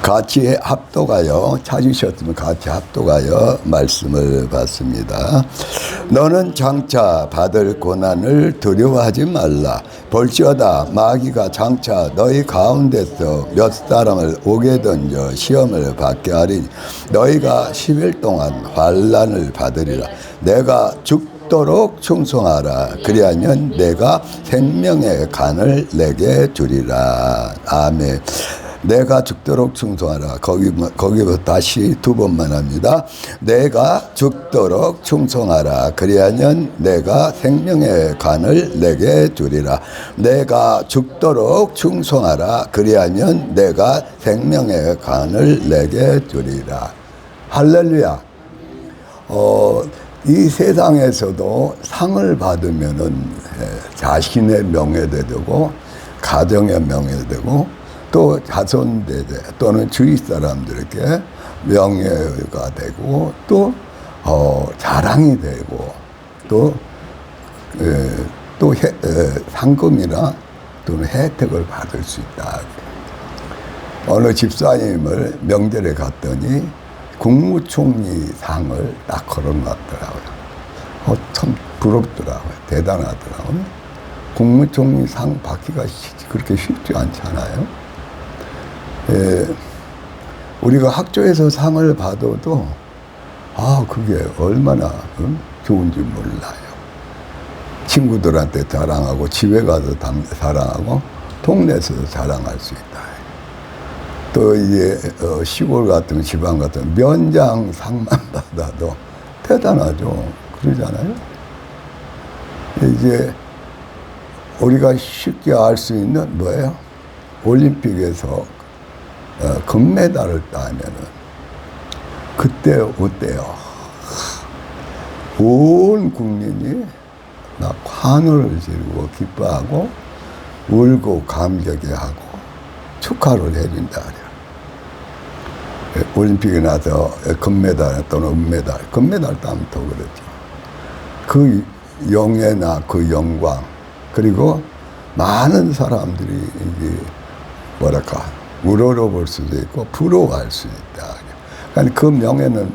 같이 합독하여 찾으셨으면 같이 합독하여 말씀을 받습니다. 너는 장차 받을 고난을 두려워하지 말라. 볼지어다 마귀가 장차 너희 가운데서 몇 사람을 오게 던져 시험을 받게 하리니 너희가 10일 동안 환난을 받으리라. 내가 죽도록 충성하라. 그리하면 내가 생명의 간을 내게 주리라. 아멘. 내가 죽도록 충성하라. 거기부터 다시 두 번만 합니다. 내가 죽도록 충성하라. 그리하면 내가 생명의 간을 내게 주리라. 내가 죽도록 충성하라. 그리하면 내가 생명의 간을 내게 주리라. 할렐루야. 이 세상에서도 상을 받으면은 자신의 명예도 되고 가정의 명예도 되고 또 자손대대 또는 주위 사람들에게 명예가 되고 또 자랑이 되고 또 상금이나 또는 혜택을 받을 수 있다. 어느 집사님을 명절에 갔더니 국무총리 상을 딱 걸어놨더라고요. 참 부럽더라고요. 대단하더라고요. 국무총리 상 받기가 그렇게 쉽지 않잖아요. 우리가 학교에서 상을 받아도 그게 얼마나 좋은지 몰라요. 친구들한테 자랑하고 집에 가서 자랑하고 동네에서도 자랑할 수 있다. 또 이게 시골 같은 지방 같은 면장 상만 받아도 대단하죠. 그러잖아요. 이제 우리가 쉽게 알 수 있는 뭐예요? 올림픽에서 금메달을 따면은 그때 어때요? 온 국민이 막 환호를 지르고 기뻐하고 울고 감격해 하고 축하를 해준다 그래요. 올림픽에 나서 금메달 또는 은메달, 금메달 따면 더 그렇죠. 그 영예나 그 영광 그리고 많은 사람들이 이게 뭐랄까 우러러볼 수도 있고 부러워할 수 있다. 그러니까 그 명예는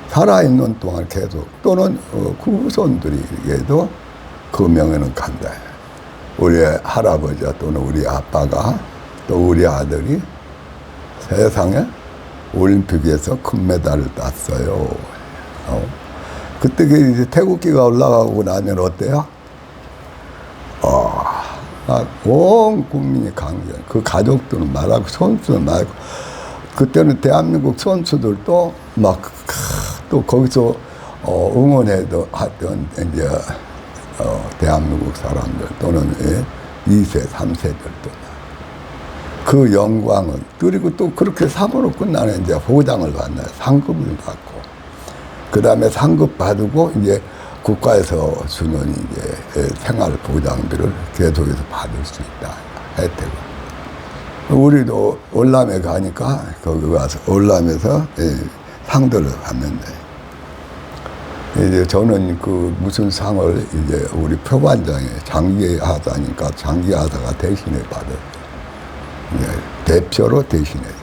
살아있는 동안 계속 또는 그 후손들에게도 그 명예는 간다. 우리 할아버지와 또는 우리 아빠가 또 우리 아들이 세상에 올림픽에서 금메달을 땄어요. 그때 이제 태극기가 올라가고 나면 어때요? 온 국민이 강경. 그 가족들은 말하고 선수는 말고 그때는 대한민국 선수들도 막 또 거기서 응원해도 하던 이제 대한민국 사람들 또는 2세, 3세들도 그 영광은 그리고 또 그렇게 상으로 끝나는 이제 보장을 받나요. 상급을 받고 그 다음에 상급 받고 이제 국가에서 주는 이제 생활 보장들을 계속해서 받을 수 있다. 혜택을. 우리도 월남에 가니까 거기 가서 월남에서 상들을 받는데 이제 저는 그 무슨 상을 이제 우리 표관장에 장기하사니까 장기하사가 대신에 받았어요. 대표로 대신해서.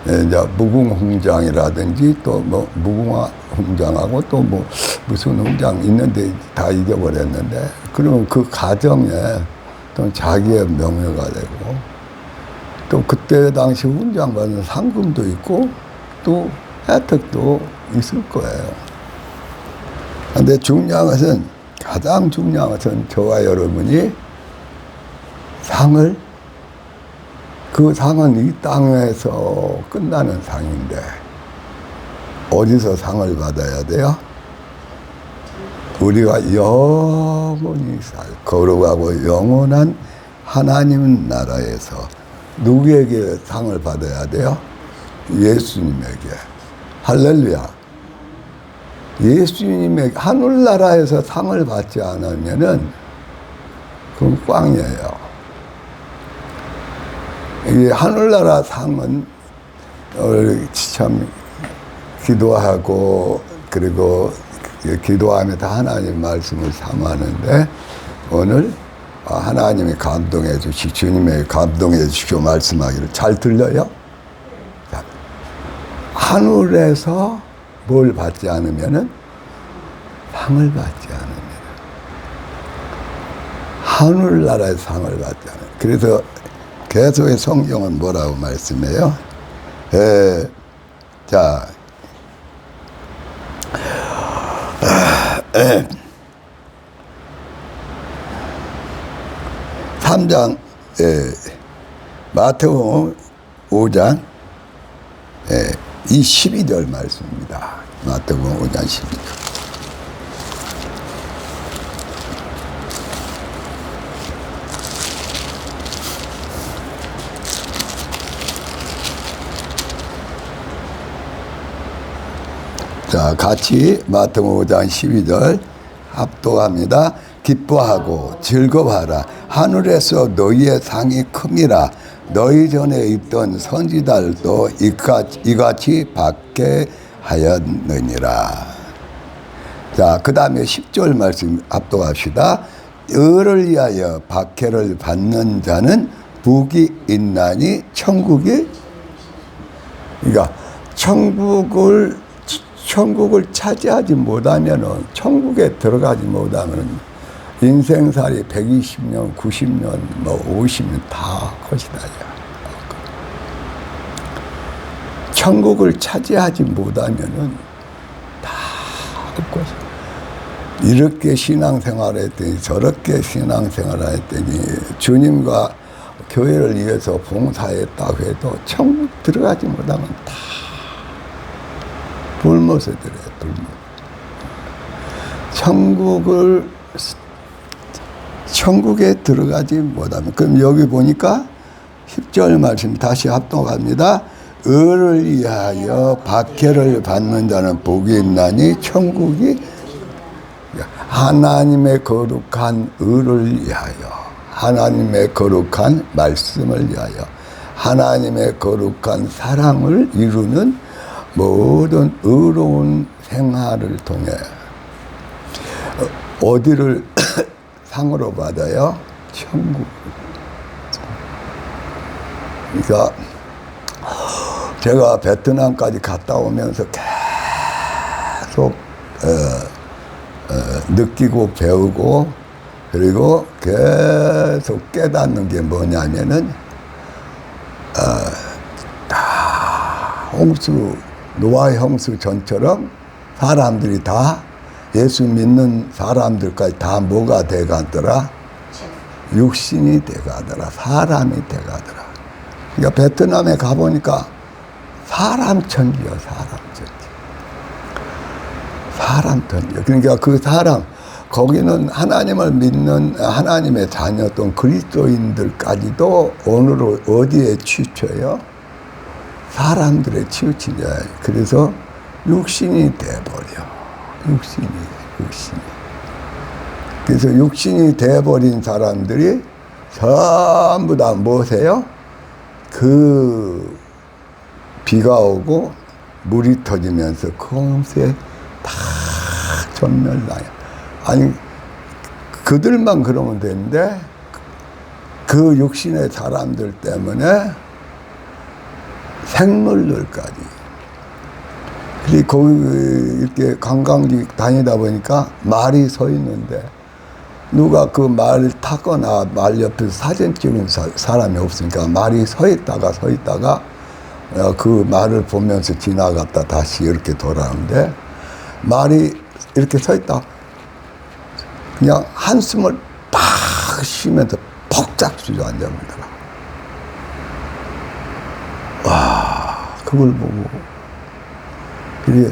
이제 무궁훈장이라든지 또 뭐 무궁화 훈장하고 또 뭐 무슨 훈장 있는데 다 잊어버렸는데 그러면 그 가정에 또 자기의 명예가 되고 또 그때 당시 훈장 받는 상금도 있고 또 혜택도 있을 거예요. 근데 중요한 것은 가장 중요한 것은 저와 여러분이 상을 그 상은 이 땅에서 끝나는 상인데 어디서 상을 받아야 돼요? 우리가 영원히 거룩하고 영원한 하나님 나라에서 누구에게 상을 받아야 돼요? 예수님에게. 할렐루야. 예수님에게 하늘나라에서 상을 받지 않으면은 그건 꽝이에요. 이 하늘나라 상은 참 기도하고 그리고 기도하면서 하나님 말씀을 삼하는데 오늘 하나님이 감동해 주시고 주님의 감동해 주시고 말씀하기를 잘 들려요? 하늘에서 뭘 받지 않으면은 상을 받지 않습니다. 하늘나라의 상을 받지 않아요. 그래서 계속의 성경은 뭐라고 말씀해요? 자, 3장, 마태복음 5장, 이 12절 말씀입니다. 마태복음 5장 12절. 자, 같이 마태복음 5장 12절 합독합니다. 기뻐하고 즐거워하라. 하늘에서 너희의 상이 큼이라. 너희 전에 있던 선지자들도 이같이 받게 하였느니라. 자, 그 다음에 10절 말씀 합독합시다. 의를 위하여 박해를 받는 자는 복이 있나니 천국이, 그러니까 천국을 차지하지 못하면은, 천국에 들어가지 못하면 인생살이 120년, 90년, 50년 다 것이다. 천국을 차지하지 못하면은 다 것이다. 이렇게 신앙생활을 했더니 저렇게 신앙생활을 했더니 주님과 교회를 위해서 봉사했다고 해도 천국 들어가지 못하면 다 불못에 들어요. 불못. 천국에 들어가지 못하면, 그럼 여기 보니까 10절 말씀 다시 합독합니다. 의를 위하여 박해를 받는 자는 복이 있나니 천국이, 하나님의 거룩한 의를 위하여, 하나님의 거룩한 말씀을 위하여, 하나님의 거룩한 사랑을 이루는 모든 의로운 생활을 통해 어디를 상으로 받아요? 천국. 그러니까 제가 베트남까지 갔다 오면서 계속 느끼고 배우고, 그리고 계속 깨닫는 게 뭐냐면은 노아 홍수 전처럼 사람들이 다, 예수 믿는 사람들까지 다 뭐가 돼가더라? 육신이 돼가더라. 사람이 돼가더라. 그러니까 베트남에 가보니까 사람 천지요, 사람 천지. 사람 천지. 그러니까 그 사람, 거기는 하나님을 믿는 하나님의 자녀였던 그리스도인들까지도 오늘은 어디에 치우쳐요? 사람들의 치우친 자예요. 그래서 육신이 돼버려. 육신이. 그래서 육신이 돼버린 사람들이 전부 다 뭐세요? 그 비가 오고 물이 터지면서 금세 다 전멸나요. 아니, 그들만 그러면 되는데 그 육신의 사람들 때문에 생물들까지. 그리고 거기 이렇게 관광지 다니다 보니까 말이 서 있는데 누가 그 말을 타거나 말 옆에서 사진 찍는 사람이 없으니까 말이 서 있다가 그 말을 보면서 지나갔다 다시 이렇게 돌아오는데, 말이 이렇게 서 있다 그냥 한숨을 팍 쉬면서 퍽짝 주저앉아버리더라. 와, 그걸 보고, 그게,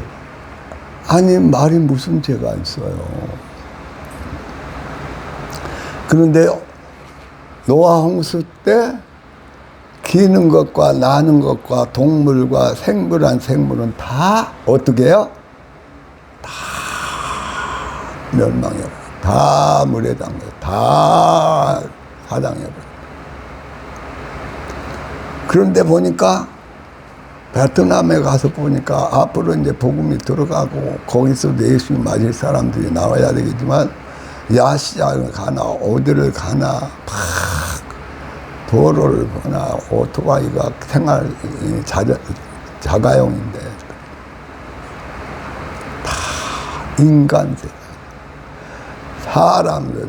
아니, 말이 무슨 죄가 있어요. 그런데 노아 홍수 때 기는 것과 나는 것과 동물과 생물한 생물은 다 어떻게 해요? 다 멸망해요. 다 물에 담겨요. 다 사장해버려요. 그런데 보니까 베트남에 가서 보니까 앞으로 이제 복음이 들어가고 거기서 예수님 맞을 사람들이 나와야 되겠지만, 야시장을 가나 어디를 가나 막 도로를 보나 오토바이가 자가용인데 인간 세상. 사람들,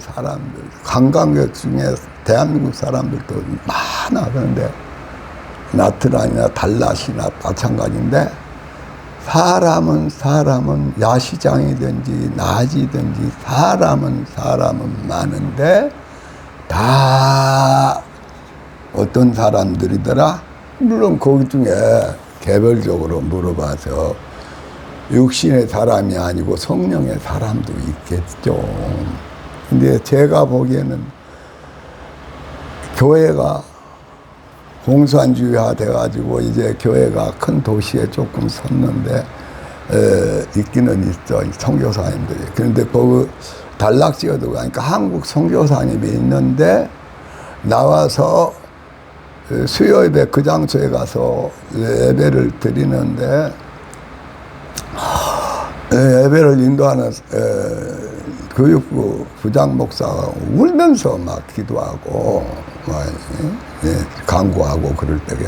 관광객 중에 대한민국 사람들도 많아. 그런데 나트랑이나 달랏이나 마찬가지인데 사람은 야시장이든지 낮이든지 사람은 많은데 다 어떤 사람들이더라? 물론 거기 중에 개별적으로 물어봐서 육신의 사람이 아니고 성령의 사람도 있겠죠. 근데 제가 보기에는 교회가 공산주의화 돼가지고 이제 교회가 큰 도시에 조금 섰는데 있기는 있죠, 선교사님들이. 그런데 거기 단락지어도 가니까 한국 선교사님이 있는데 나와서 수요예배 그 장소에 가서 예배를 드리는데 예배를 인도하는 교육부 부장 목사가 울면서 막 기도하고 막 강구하고 그럴 때게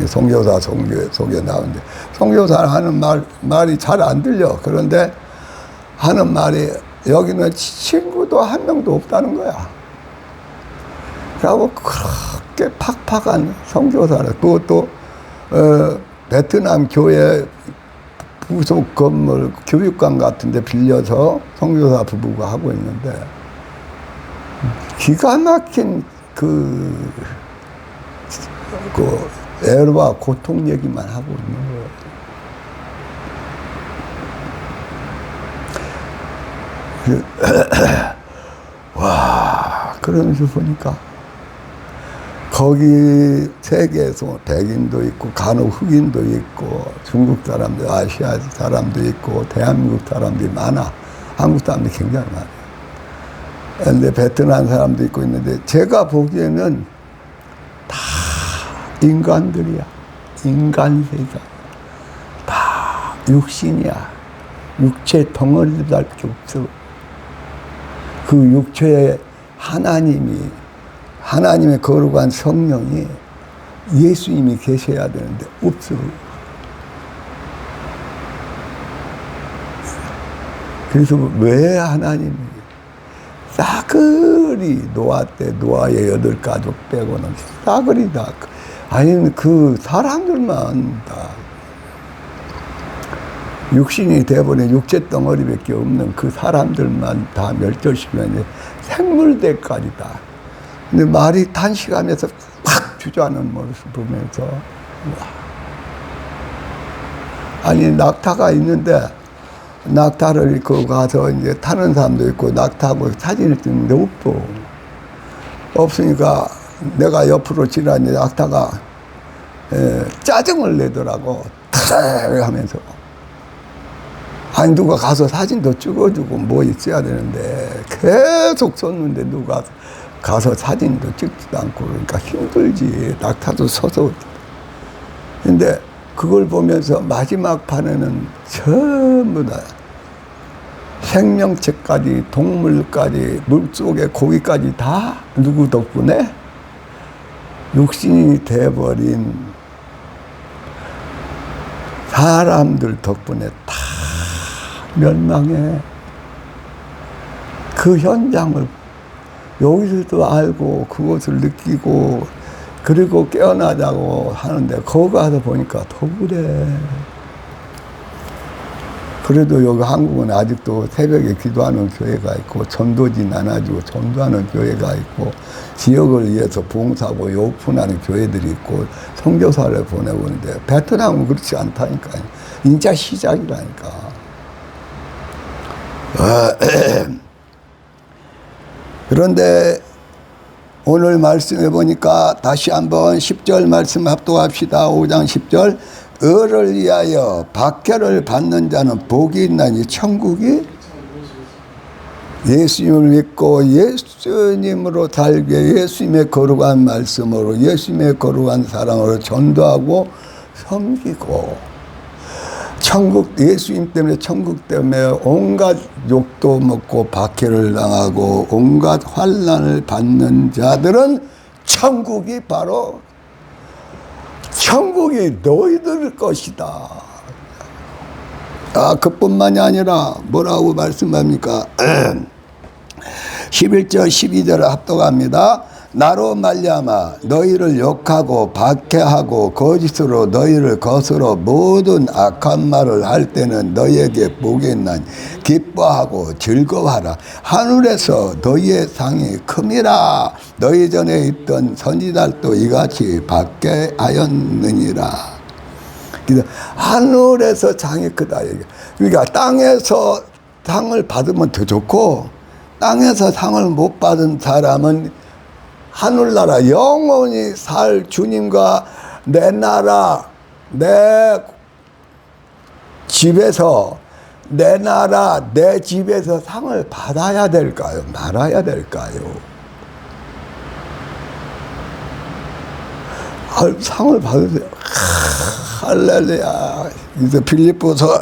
선교사 속에 나오는데 선교사 하는 말이 잘 안 들려. 그런데 하는 말이 여기는 친구도 한 명도 없다는 거야. 그리고 그렇게 팍팍한 선교사를 그것도 베트남 교회 부속 건물 교육관 같은 데 빌려서 선교사 부부가 하고 있는데 기가 막힌 그 애와 고통 얘기만 하고 있는 거예요. 와, 그러면서 보니까 거기 세계에서 백인도 있고 간혹 흑인도 있고 중국 사람들, 아시아 사람도 있고 대한민국 사람들이 많아. 한국 사람들이 굉장히 많아요. 그런데 베트남 사람도 있고 있는데 제가 보기에는 다 인간들이야. 인간 세상. 다 육신이야. 육체 덩어리밖에 없어. 그 육체에 하나님의 거룩한 성령이 예수님이 계셔야 되는데 없어. 그래서 왜 하나님이 싸그리 노아의 8가족 빼고는 싸그리 다 아니 그 사람들만 다 육신이 돼버린 육체 덩어리밖에 없는 그 사람들만 다 멸절시키면 생물대까지 다. 근데 말이 단식하면서 확 주저하는 모습을 보면서 와. 아니 낙타가 있는데 낙타를 그 가서 이제 타는 사람도 있고 낙타하고 사진을 찍는데 없으니까 내가 옆으로 지나니 낙타가 짜증을 내더라고. 하면서 아니 누가 가서 사진도 찍어주고 뭐 있어야 되는데 계속 섰는데 누가 가서 사진도 찍지도 않고 그러니까 힘들지. 낙타도 서서. 근데 그걸 보면서 마지막 판에는 전부 다 생명체까지 동물까지 물속의 고기까지 다 누구 덕분에? 육신이 돼버린 사람들 덕분에 다 멸망해. 그 현장을 여기서도 알고 그것을 느끼고 그리고 깨어나자고 하는데 거기 가서 보니까 더 그래. 그래도 여기 한국은 아직도 새벽에 기도하는 교회가 있고 전도지 나눠주고 전도하는 교회가 있고 지역을 위해서 봉사하고 오픈하는 교회들이 있고 선교사를 보내고 있는데 베트남은 그렇지 않다니까요. 인자 시작이라니까. 그런데 오늘 말씀해 보니까 다시 한번 10절 말씀 합독합시다. 5장 10절. 의를 위하여 박해를 받는 자는 복이 있나니 천국이 예수님을 믿고 예수님으로 살게 예수님의 거룩한 말씀으로 예수님의 거룩한 사랑으로 전도하고 섬기고 천국 예수님 때문에 천국 때문에 온갖 욕도 먹고 박해를 당하고 온갖 환난을 받는 자들은 천국이 바로 천국이 너희들 것이다. 그뿐만이 아니라 뭐라고 말씀합니까? 11절 12절을 합독합니다. 나로 말미암아 너희를 욕하고 박해하고 거짓으로 너희를 거스러 모든 악한 말을 할 때는 너희에게 복이 있나니 기뻐하고 즐거워하라. 하늘에서 너희의 상이 큼이라. 너희 전에 있던 선지자들도 이같이 받게 하였느니라. 하늘에서 상이 크다. 그러니까 땅에서 상을 받으면 더 좋고, 땅에서 상을 못 받은 사람은 하늘나라 영원히 살 주님과 내 나라, 내 집에서, 내 나라, 내 집에서 상을 받아야 될까요? 말아야 될까요? 상을 받으세요. 할렐루야. 그래서 빌립보서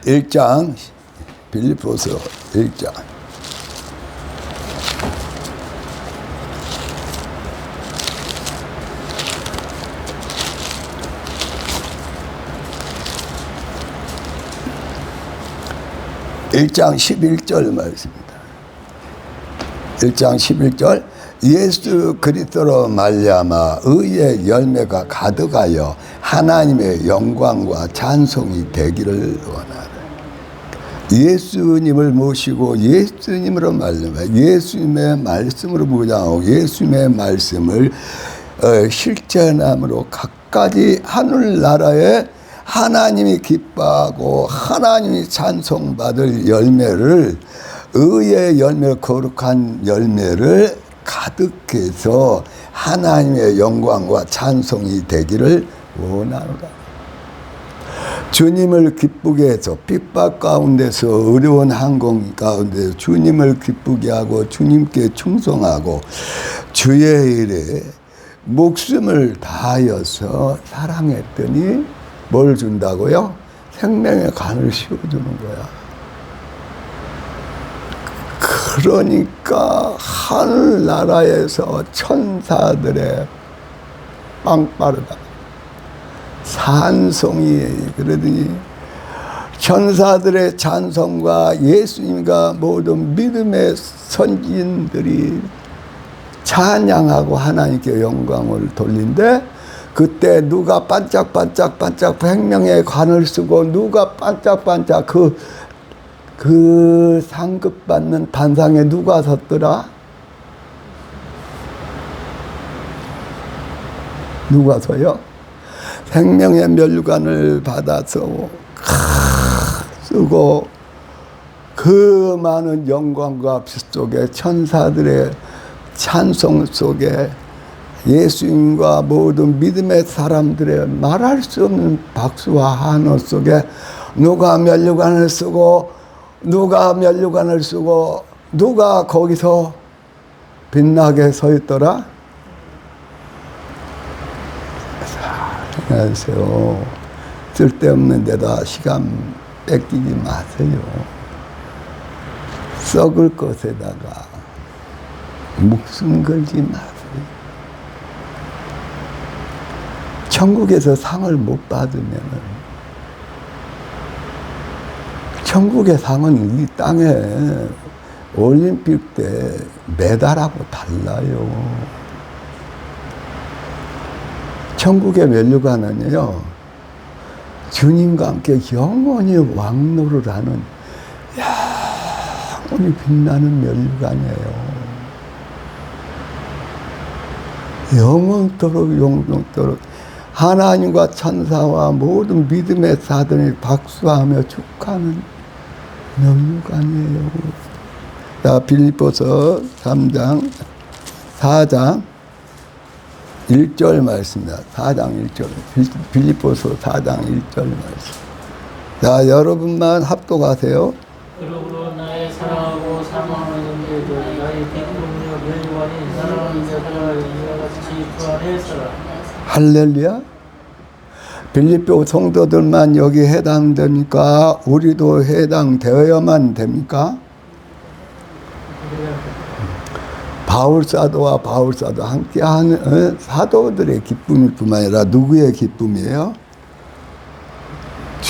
1장, 빌립보서 1장. 일 장 11절 말씀입니다. 1장 11절 예수 그리스도로 말미암아 의의 열매가 가득하여 하나님의 영광과 찬송이 되기를 원하라. 예수님을 모시고 예수님으로 말미암아 예수님의 말씀으로 무장하고 예수님의 말씀을 실천함으로 각가지 하늘나라에 하나님이 기뻐하고 하나님이 찬송받을 열매를, 의의 열매, 거룩한 열매를 가득해서 하나님의 영광과 찬송이 되기를 원하노라. 주님을 기쁘게 해서 핍박 가운데서 어려운 항공 가운데 주님을 기쁘게 하고 주님께 충성하고 주의 일에 목숨을 다하여서 사랑했더니 뭘 준다고요? 생명의 간을 씌워주는 거야. 그러니까 하늘나라에서 천사들의 빵빠르다 찬송이, 그러더니 천사들의 찬송과 예수님과 모든 믿음의 선지인들이 찬양하고 하나님께 영광을 돌린데, 그때 누가 반짝반짝 생명의 관을 쓰고 누가 반짝반짝 그 상급 받는 단상에 누가 섰더라? 누가 서요? 생명의 면류관을 받아서 쓰고 그 많은 영광과 빛 속에 천사들의 찬송 속에 예수님과 모든 믿음의 사람들의 말할 수 없는 박수와 환호 속에 누가 면류관을 쓰고 누가 거기서 빛나게 서 있더라? 안녕하세요. 쓸데없는 데다 시간 뺏기지 마세요. 썩을 것에다가 목숨 걸지 마세요. 천국에서 상을 못 받으면 천국의 상은 이 땅에 올림픽 때 메달하고 달라요. 천국의 면류관은요, 주님과 함께 영원히 왕노를 하는 영원히 빛나는 면류관이에요. 영원토록 하나님과 천사와 모든 믿음의 사람이 박수하며 축하하는 면류관이에요. 자, 빌립보서 3장 4장 1절 말씀입니다. 4장 1절. 빌립보서 4장 1절 말씀. 자, 여러분만 합독하세요. 그러므로 나의 사랑하고 사랑하는 형제들, 나의 기쁨이여 면류관인 사랑하는 자들아, 이와 같이 그 안에 서라. 할렐루야. 빌립보 성도들만 여기 해당됩니까? 우리도 해당되어야만 됩니까? 바울사도와 바울사도 함께하는 사도들의 기쁨일 뿐만 아니라 누구의 기쁨이에요?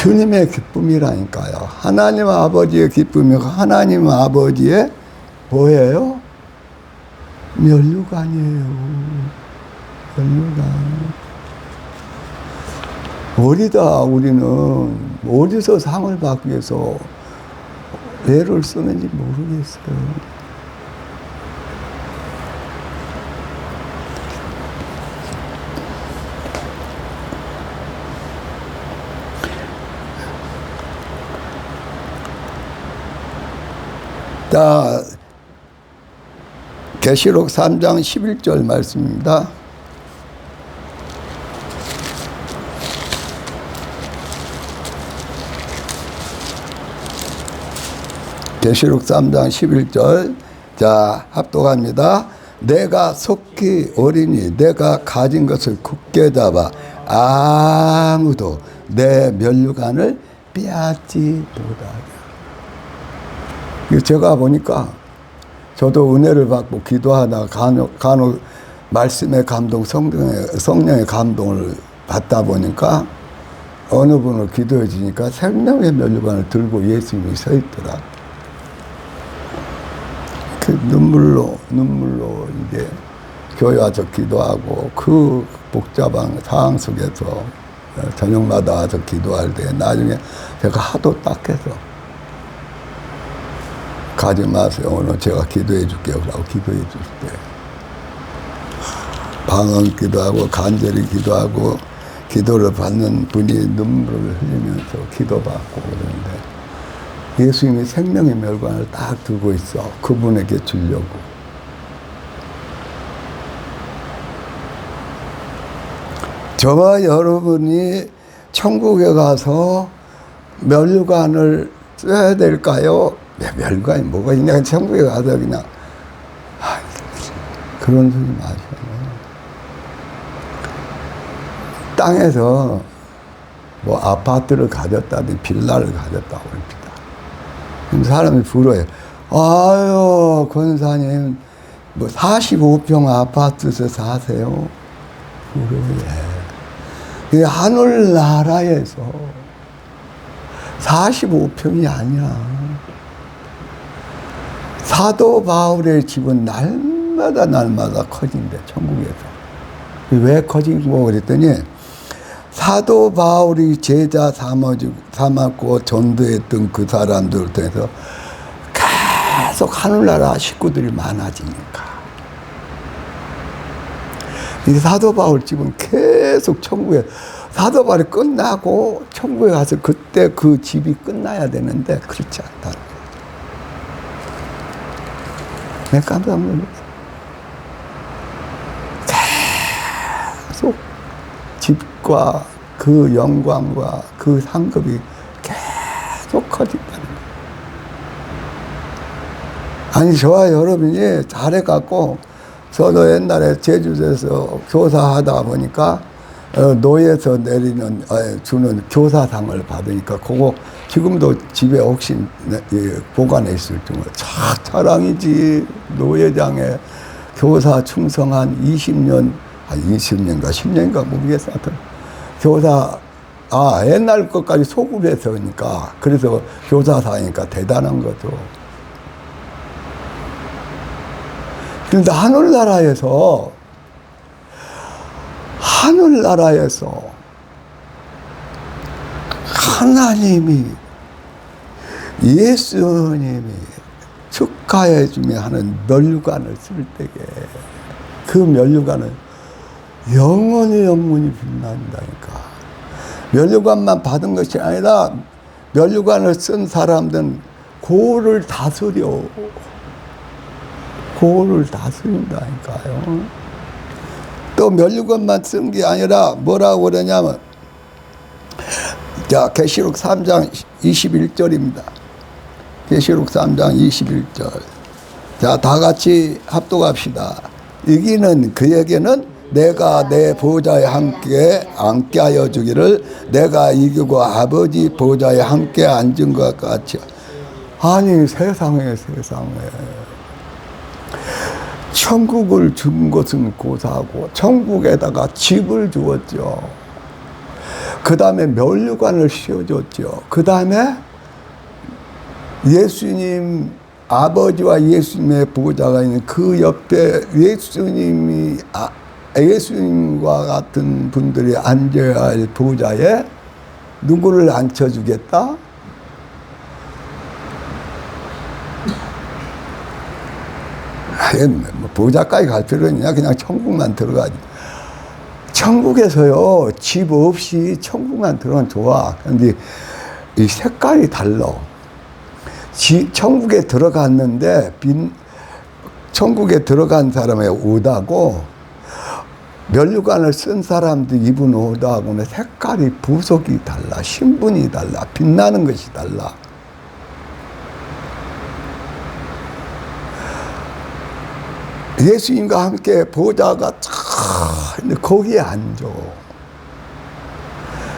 주님의 기쁨이라니까요. 하나님 아버지의 기쁨이 하나님 아버지의 뭐예요? 면류관이에요. 면류관. 우리는 어디서 상을 받기 위해서 애를 쓰는지 모르겠어요. 자, 계시록 3장 11절 말씀입니다. 계시록 3장 11절. 자, 합독합니다. 내가 속히 어리니 내가 가진 것을 굳게 잡아 아무도 내 면류관을 빼앗지 못하게. 제가 보니까 저도 은혜를 받고 기도하다 간혹 말씀의 감동, 성령의 감동을 받다 보니까 어느 분을 기도해 주니까 생명의 면류관을 들고 예수님이 서 있더라. 그 눈물로 이제 교회 와서 기도하고 그 복잡한 상황 속에서 저녁마다 와서 기도할 때 나중에 제가 하도 딱해서 가지 마세요. 오늘 제가 기도해 줄게요. 라고 기도해 줄 때. 방언 기도하고 간절히 기도하고 기도를 받는 분이 눈물을 흘리면서 기도받고 그러는데 예수님이 생명의 멸관을 딱 두고 있어. 그분에게 주려고. 저와 여러분이 천국에 가서 멸관을 써야 될까요? 멸관이 뭐가 있냐. 천국에 가서 그냥 그런 소리 마셔요. 땅에서 뭐 아파트를 가졌다든지 빌라를 가졌다고 합니다. 그럼 사람이 부러워요. 아유, 권사님, 뭐 45평 아파트에서 사세요? 부러워요. 이 하늘나라에서 45평이 아니야. 사도 바울의 집은 날마다 커진대, 천국에서. 왜 커지고 그랬더니 사도 바울이 제자 삼았고 전도했던 그 사람들을 통해서 계속 하늘나라 식구들이 많아지니까. 이 사도 바울 집은 계속 천국에, 사도 바울이 끝나고 천국에 가서 그때 그 집이 끝나야 되는데 그렇지 않다. 내가 깜짝 놀랐어. 계속 집과 그 영광과 그 상급이 계속 커진다는 거예요. 아니, 저와 여러분이 잘해갖고, 저도 옛날에 제주도에서 교사하다 보니까, 노예에서 주는 교사상을 받으니까, 그거 지금도 집에 혹시 보관해 있을 정도로 자랑이지. 노예장에 교사 충성한 20년인가 10년인가 모르겠어. 교사, 옛날 것까지 소급해서 하니까, 그래서 교사사니까 대단한 거죠. 그런데 하늘나라에서 하나님이, 예수님이 축하해 주며 하는 면류관을 쓸 때에 그 면류관은 영원히 빛난다니까. 면류관만 받은 것이 아니라 면류관을 쓴 사람들은 고를 다스려. 고를 다스린다니까요. 또 면류관만 쓴 게 아니라 뭐라고 그러냐면, 자, 계시록 3장 21절입니다. 계시록 3장 21절. 자, 다 같이 합독합시다. 이기는 그에게는 내가 내 보좌에 함께 앉게 하여 주기를, 내가 이기고 아버지 보좌에 함께 앉은 것 같이. 아니, 세상에 천국을 준 것은 고사하고 천국에다가 집을 주었죠. 그 다음에 면류관을 씌워줬죠. 그 다음에 예수님, 아버지와 예수님의 보좌가 있는 그 옆에 예수님과 같은 분들이 앉아야 할 보좌에 누구를 앉혀주겠다? 뭐 보좌까지 갈 필요는 있냐? 그냥 천국만 들어가지. 천국에서요, 집 없이 천국만 들어가면 좋아. 근데 이 색깔이 달라. 천국에 들어갔는데, 천국에 들어간 사람의 옷하고, 면류관을 쓴 사람들 입은 옷하고는 색깔이 부속이 달라. 신분이 달라. 빛나는 것이 달라. 예수님과 함께 보좌가 거기에 앉아.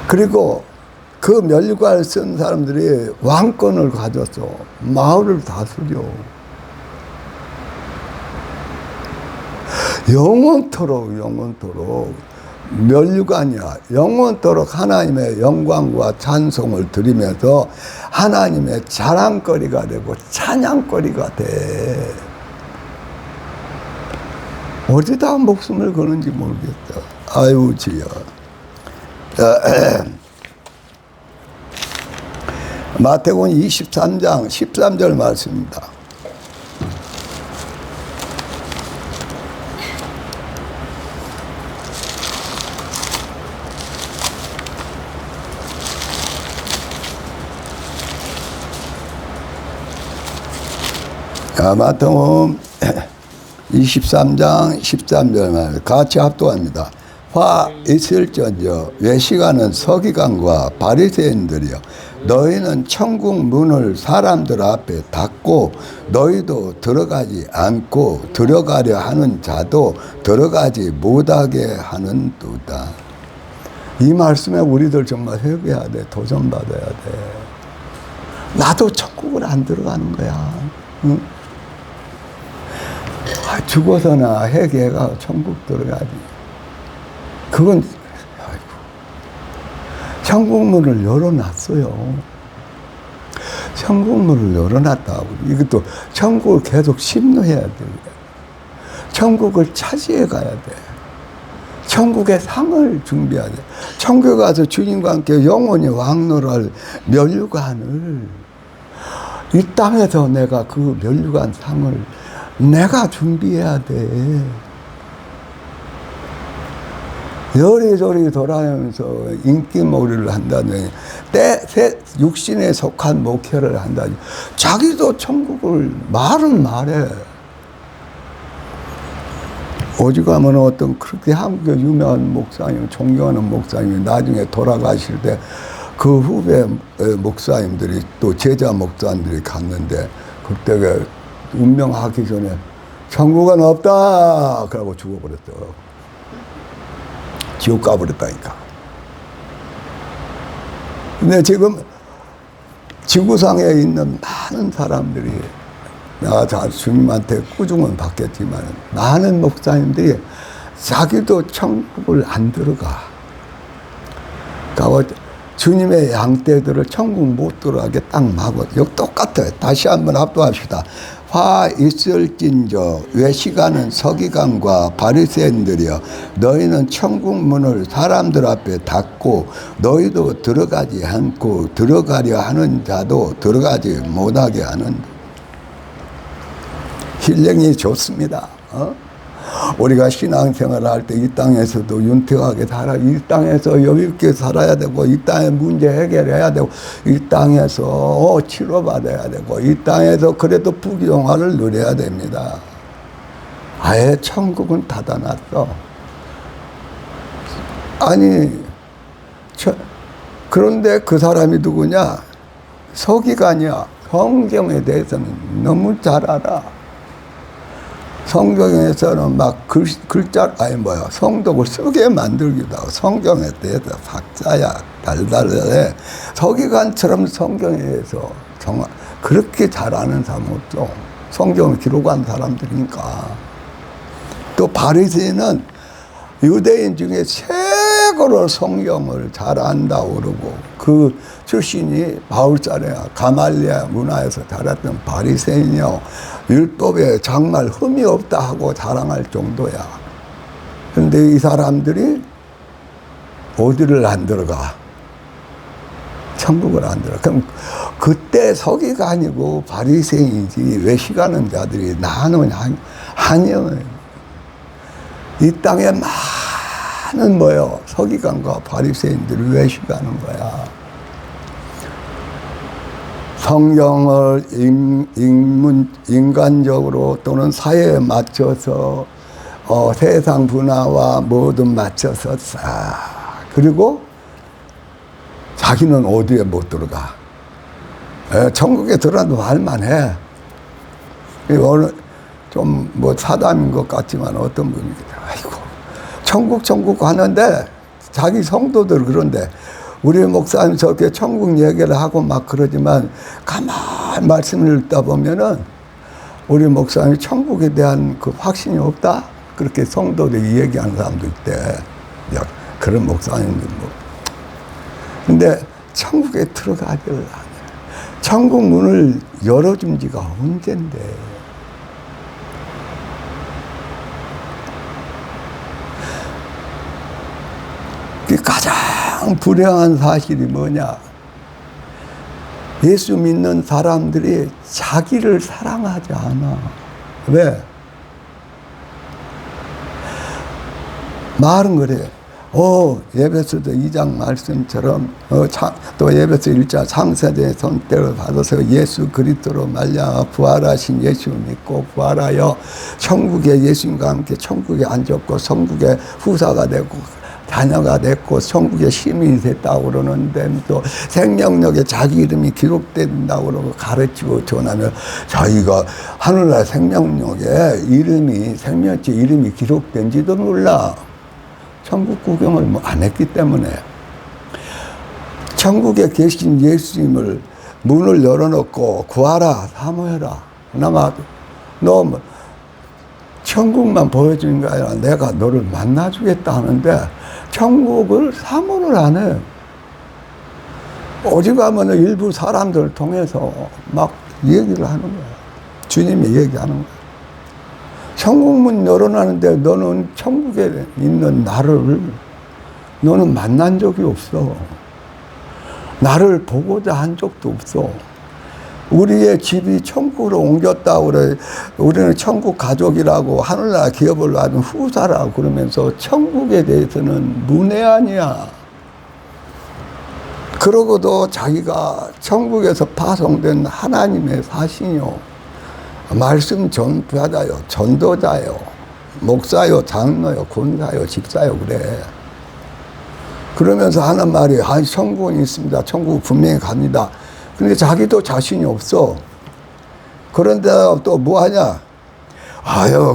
그리고 그 면류관을 쓴 사람들이 왕권을 가졌어. 마을을 다스려. 영원토록 면류관이야. 영원토록 하나님의 영광과 찬송을 드리면서 하나님의 자랑거리가 되고 찬양거리가 돼. 어디다 목숨을 거는지 모르겠다. 아유, 지여. 마태복음 23장 13절 말씀입니다. 마태복음 23장 13절 말 같이 합독합니다. 화 있을지언정 외식하는 서기관과 바리새인들이여, 너희는 천국 문을 사람들 앞에 닫고 너희도 들어가지 않고 들어가려 하는 자도 들어가지 못하게 하는도다. 이 말씀에 우리들 정말 회개해야 돼. 도전받아야 돼. 나도 천국을 안 들어가는 거야. 응? 죽어서나 회개가 천국 들어가지. 그건 아이고, 천국문을 열어놨어요. 천국문을 열어놨다고. 이것도 천국을 계속 심노해야 돼. 천국을 차지해 가야 돼. 천국의 상을 준비해야 돼. 천국에 가서 주님과 함께 영원히 왕노할 면류관을, 이 땅에서 내가 그 면류관 상을 내가 준비해야 돼. 여리저리 돌아다니면서 인기몰이를 한다니, 육신에 속한 목회를 한다니, 자기도 천국을 말은 말해. 오죽하면 어떤 그렇게 한국의 유명한 목사님, 존경하는 목사님이 나중에 돌아가실 때 그 후배 목사님들이 또 제자 목사님들이 갔는데, 그때 운명하기 전에 천국은 없다 그러고 죽어버렸어. 지옥 가버렸다니까. 근데 지금 지구상에 있는 많은 사람들이, 내가 주님한테 꾸중은 받겠지만 많은 목사님들이 자기도 천국을 안 들어가. 그러니까 주님의 양떼들을 천국 못 들어가게 딱 막아. 여기 똑같아요. 다시 한번 합독합시다. 화 있을진저 외식하는 서기관과 바리새인들이여, 너희는 천국 문을 사람들 앞에 닫고 너희도 들어가지 않고 들어가려 하는 자도 들어가지 못하게 하는. 힐링이 좋습니다. 우리가 신앙생활을 할 때 이 땅에서도 윤택하게 이 땅에서 여유있게 살아야 되고, 이 땅의 문제 해결해야 되고, 이 땅에서 치료받아야 되고, 이 땅에서 그래도 부귀영화를 누려야 됩니다. 아예 천국은 닫아놨어. 아니, 그런데 그 사람이 누구냐? 서기관이야. 성경에 대해서는 너무 잘 알아. 성경에서는 막 성독을 쓰게 만들기도 하고, 성경에 대해서 박자야 달달해. 서기관처럼 성경에 대해서 그렇게 잘 아는 사람 없죠. 성경을 기록한 사람들이니까. 또 바리새인은 유대인 중에 최고로 서로 성경을 잘 안다 그러고 그 출신이 바울자리야 가말리아 문화에서 자랐던 바리새인이요 율법에 정말 흠이 없다 하고 자랑할 정도야. 그런데 이 사람들이 어디를 안 들어가? 천국을 안 들어가. 그럼 그때 서기가 아니고 바리새인이지 외식하는 자들이 나는 아니요. 이 땅에 많은 뭐요 서기관과 바리새인들이 외식하는 거야. 성경을 인간적으로 또는 사회에 맞춰서 세상 분화와 모든 맞춰서 싹 그리고 자기는 어디에 못 들어가. 천국에 들어가도 말만해. 오늘 좀 뭐 사담인 것 같지만 어떤 분이 아이고 천국 하는데 자기 성도들 그런데 우리 목사님 저렇게 천국 얘기를 하고 막 그러지만 가만 말씀을 읽다 보면은 우리 목사님이 천국에 대한 그 확신이 없다 그렇게 성도들이 얘기하는 사람도 있대. 야, 그런 목사님들 뭐. 근데 천국에 들어가질 않아. 천국 문을 열어준 지가 언젠데. 가장 불행한 사실이 뭐냐? 예수 믿는 사람들이 자기를 사랑하지 않아. 왜? 말은 그래. 에베소서 2장 말씀처럼 또 에베소 1장 창세전에 선택을 받아서 예수 그리스도로 말미암아 부활하신 예수 믿고 부활하여 천국에 예수님과 함께 천국에 앉았고 천국의 후사가 되고 자녀가 됐고 천국의 시민이 됐다고 그러는데 또 생명력에 자기 이름이 기록된다고 그러고 가르치고 전하면 자기가 하늘나라 생명력에 생명체 이름이 기록된지도 몰라. 천국 구경을 뭐 안 했기 때문에. 천국에 계신 예수님을 문을 열어놓고 구하라 사모해라. 그나마 너 천국만 보여주는 게 아니라 내가 너를 만나주겠다 하는데 천국을 사모를 안 해. 어디 가면 일부 사람들을 통해서 막 얘기를 하는 거야. 주님이 얘기하는 거야. 천국문 열어놨는데 너는 천국에 있는 나를 너는 만난 적이 없어. 나를 보고자 한 적도 없어. 우리의 집이 천국으로 옮겼다고 그래. 우리는 천국 가족이라고 하늘나라 기업을 받은 후사라고 그러면서 천국에 대해서는 문외한이야. 그러고도 자기가 천국에서 파송된 하나님의 사신이요. 말씀 전파자요, 전도자요, 목사요, 장로요, 권사요, 집사요 그래. 그러면서 하는 말이 천국은 있습니다. 천국 분명히 갑니다. 근데 자기도 자신이 없어. 그런데 또 뭐 하냐?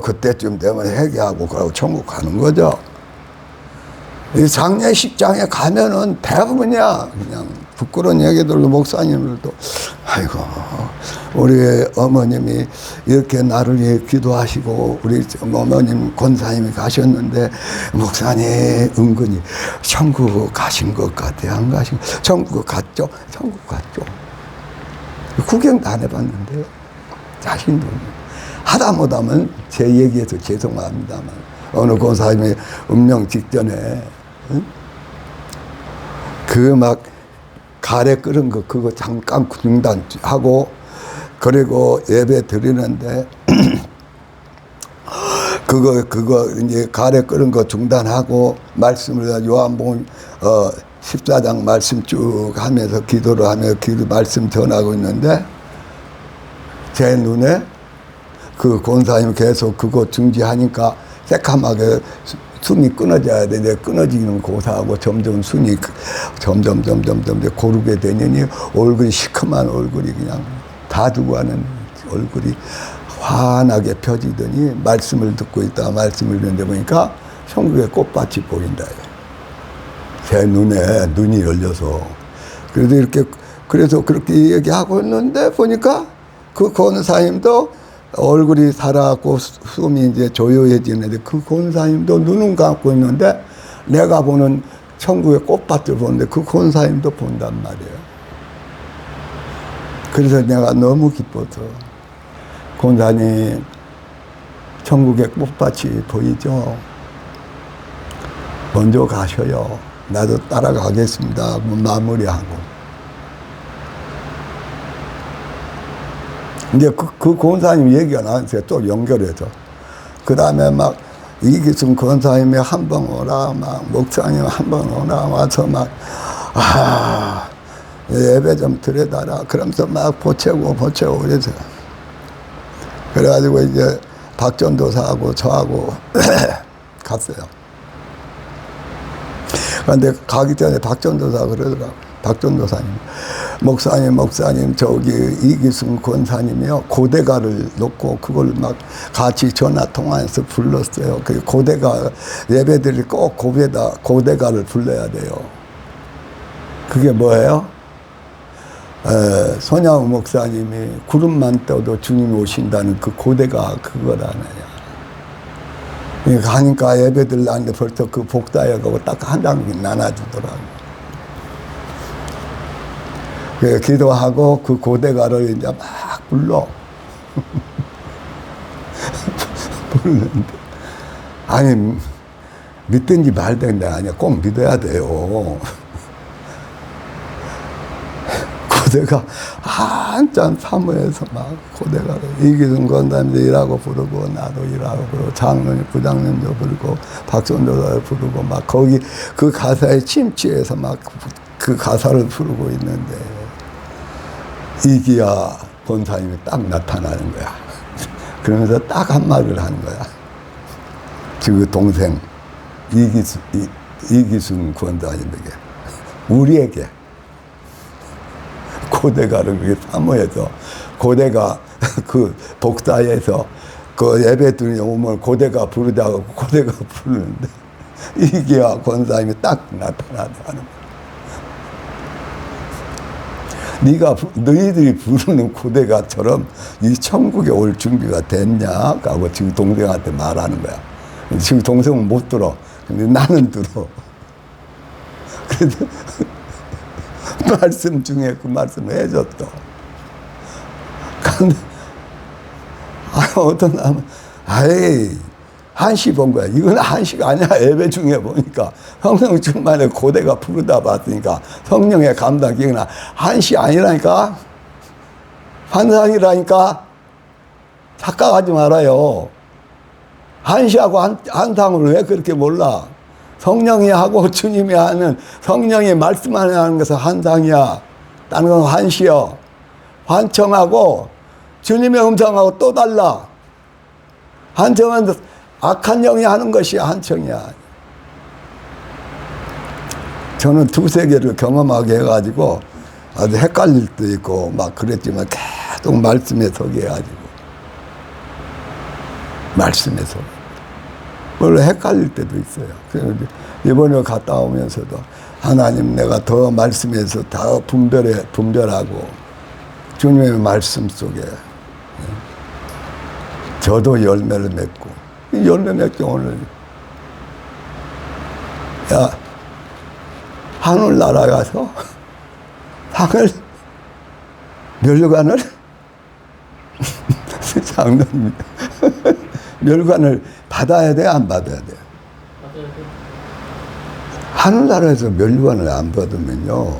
그때쯤 되면 회개하고 그러고 천국 가는 거죠. 이 장례식장에 가면은 대부분이야. 그냥 부끄러운 얘기들로 목사님들도 아이고 우리 어머님이 이렇게 나를 위해 기도하시고 우리 어머님 권사님이 가셨는데 목사님 은근히 천국 가신 것 같아요. 안 가신 천국 갔죠? 천국 갔죠. 구경도 안 해봤는데 자신도 하다 못하면 제 얘기해서 죄송합니다만 어느 권사님이 운명 직전에 그 막 가래 끓은 거 그거 잠깐 중단하고 그리고 예배 드리는데 그거 이제 가래 끓은 거 중단하고 말씀을 요한복음 14장 말씀 쭉 하면서 기도를 하며 말씀 전하고 있는데 제 눈에 그 권사님 계속 그거 중지하니까 새카맣게 숨이 끊어져야 돼. 내가 끊어지는 고사하고 점점 숨이 점점 고르게 되니 얼굴이 시커먼 얼굴이 그냥 다 두고 하는 얼굴이 환하게 펴지더니 말씀을 듣고 있다 말씀을 듣는데 보니까 천국의 꽃밭이 보인다. 제 눈에 눈이 열려서 그래서 그렇게 얘기하고 있는데 보니까 그 권사님도 얼굴이 살아갖고 숨이 이제 조용해지는데 그 권사님도 눈은 감고 있는데 내가 보는 천국의 꽃밭을 보는데 그 권사님도 본단 말이에요. 그래서 내가 너무 기뻐서 권사님 천국의 꽃밭이 보이죠? 먼저 가셔요. 나도 따라가겠습니다. 마무리하고. 이제 그 권사님 얘기가 나한테 또 연결해서. 그 다음에 막 이기순 권사님이 한 번 오라, 막 목사님 한 번 오라, 와서 막, 예배 좀 드려달라. 그러면서 막 보채고 그래서. 그래가지고 이제 박전도사하고 저하고 갔어요. 그런데 가기 전에 박전도사 그러더라고. 박전도사님. 목사님, 저기 이기순 권사님이요. 고대가를 놓고 그걸 막 같이 전화 통화해서 불렀어요. 그 고대가, 예배들이 꼭 고대가를 불러야 돼요. 그게 뭐예요? 손양호 목사님이 구름만 떠도 주님이 오신다는 그 고대가 그거라네요. 가니까 예배들 나는데 벌써 그 복다여가고 딱 한 장 나눠주더라고. 그 기도하고 그 고대가를 이제 막 불러. 부르는데. 아니, 믿든지 말든지 아니야. 꼭 믿어야 돼요. 고대가 한참 사무해서 막 고대가 이기순 권사님도 일하고 부르고 나도 일하고 부르고 장로님 부장님도 부르고 박전도사도 부르고 막 거기 그 가사에 침취해서 막 그 가사를 부르고 있는데 이기야 권사님이 딱 나타나는 거야. 그러면서 딱 한마디를 하는 거야. 그 동생 이기순 권사님에게 우리에게 고대가를 그렇게 사모해서 고대가 그 복사에서 그 예배들이 오면 고대가 부르자고 고대가 부르는데 이기야 권사님이 딱 나타나는 거야. 너희들이 부르는 고대가처럼 이 천국에 올 준비가 됐냐? 하고 지금 동생한테 말하는 거야. 지금 동생은 못 들어. 근데 나는 들어. 그래서 말씀 중에 그 말씀을 해줬어. 근데, 어떤 사람은, 한시 본 거야. 이건 한시가 아니야. 예배 중에 보니까. 성령 충만에 고대가 부르다 봤으니까 성령의 감당 기억나. 한시 아니라니까? 환상이라니까? 착각하지 말아요. 한시하고 한상으로 왜 그렇게 몰라? 성령이 하고 주님이 하는 성령이 말씀만 하는 것은 한상이야. 다른 건 한시여. 환청하고 주님의 음성하고 또 달라. 한청은 악한 영이 하는 것이 한청이야. 저는 두세 개를 경험하게 해가지고 아주 헷갈릴 때도 있고 막 그랬지만 계속 말씀에 서게 해가지고 말씀에 서. 원래 헷갈릴 때도 있어요. 그래서 이번에 갔다 오면서도 하나님 내가 더 말씀에서 다 분별하고 주님의 말씀 속에 저도 열매를 맺고 열매 맺기 오늘 야 하늘나라 가서 상을 멸관을 장난입니다. 멸관을 받아야 돼, 안 받아야 돼? 하늘나라에서 멸관을 안 받으면요,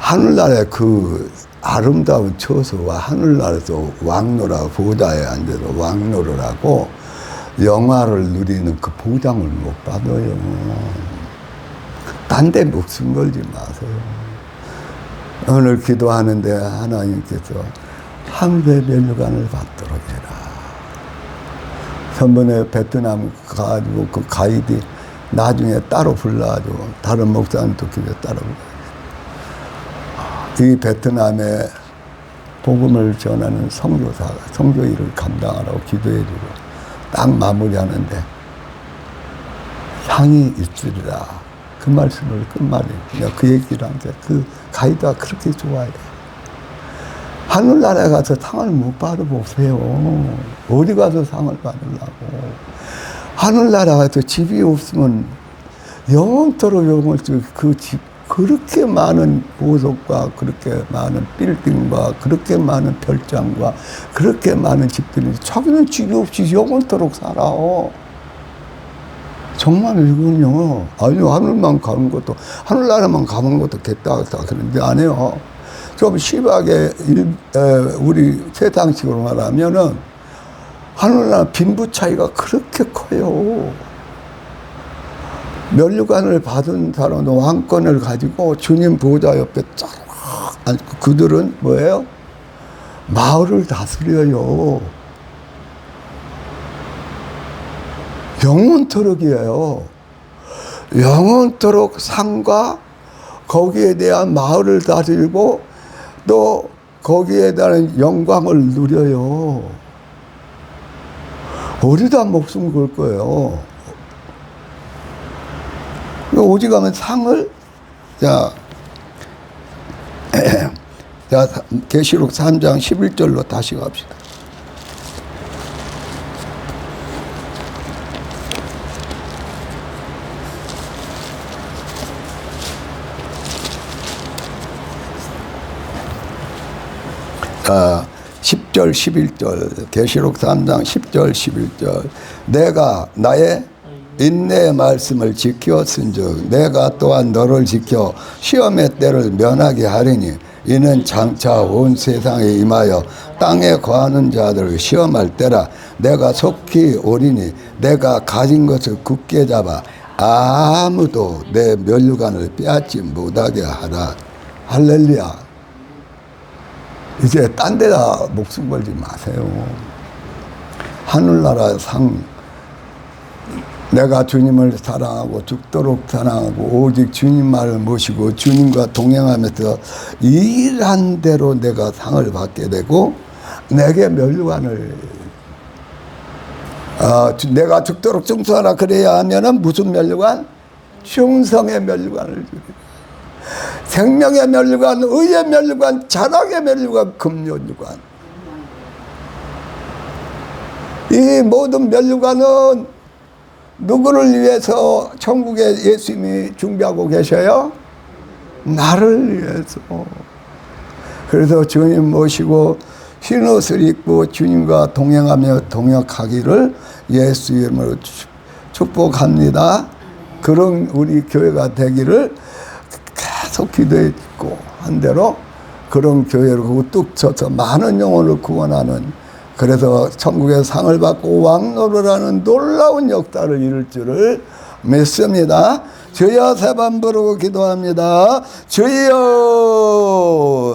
하늘나라의 그 아름다운 처소와 하늘나라에서 왕노라 보좌에 앉아서 왕노를 하고 영화를 누리는 그 보장을 못 받아요. 딴 데 목숨 걸지 마세요. 오늘 기도하는데 하나님께서 하늘의 멸관을 받도록 해라. 전번에 베트남 가가지고 그 가이드 나중에 따로 불러가지고 다른 목사님도 기도 따로 불러요. 이 베트남에 복음을 전하는 선교사가 선교 일을 감당하라고 기도해주고 딱 마무리하는데 상이 있으리라. 그 말씀을 끝말이에요. 그 얘기를 하는데 그 가이드가 그렇게 좋아해요. 하늘나라에 가서 상을 못 받아보세요. 어디 가서 상을 받으려고. 하늘나라 가서 집이 없으면 영원토록 그 집, 그렇게 많은 보석과 그렇게 많은 빌딩과 그렇게 많은 별장과 그렇게 많은 집들이 자기는 집이 없이 영원토록 살아. 정말 이건요, 아니, 하늘만 가는 것도, 하늘나라만 가는 것도 겠다 그런데 안 해요. 좀 심하게, 우리 세상식으로 말하면은, 하늘나라 빈부 차이가 그렇게 커요. 면류관을 받은 사람도 왕권을 가지고 주님 보좌 옆에 쫙 앉고, 그들은 뭐예요? 마을을 다스려요. 영원토록이에요. 영원토록 상과 거기에 대한 마을을 다스리고 또 거기에 대한 영광을 누려요. 어디다 목숨 걸 거예요. 오직하면 상을, 자, 계시록 3장 11절로 다시 갑시다. 10절 11절 계시록 3장 10절 11절 내가 나의 인내의 말씀을 지켰은즉 내가 또한 너를 지켜 시험의 때를 면하게 하리니 이는 장차 온 세상에 임하여 땅에 거하는 자들을 시험할 때라. 내가 속히 오리니 내가 가진 것을 굳게 잡아 아무도 내 면류관을 빼앗지 못하게 하라. 할렐루야. 이제 딴 데다 목숨 걸지 마세요. 하늘나라 상, 내가 주님을 사랑하고 죽도록 사랑하고 오직 주님 말을 모시고 주님과 동행하면서 일한 대로 내가 상을 받게 되고 내게 면류관을 내가 죽도록 충성하라 그래야 하면은 무슨 면류관? 충성의 면류관을 주게. 생명의 면류관, 의의 면류관, 자랑의 면류관, 금면류관. 이 모든 면류관은 누구를 위해서 천국에 예수님이 준비하고 계셔요? 나를 위해서. 그래서 주님 모시고 흰 옷을 입고 주님과 동행하며 동역하기를 예수 이름으로 축복합니다. 그런 우리 교회가 되기를 계속 기도했고 한 대로 그런 교회로 우뚝 서서 많은 영혼을 구원하는, 그래서 천국의 상을 받고 왕노를 하는 놀라운 역사를 이룰 줄을 믿습니다. 주여 세 번 부르고 기도합니다. 주여,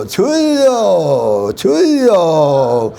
주여, 주여.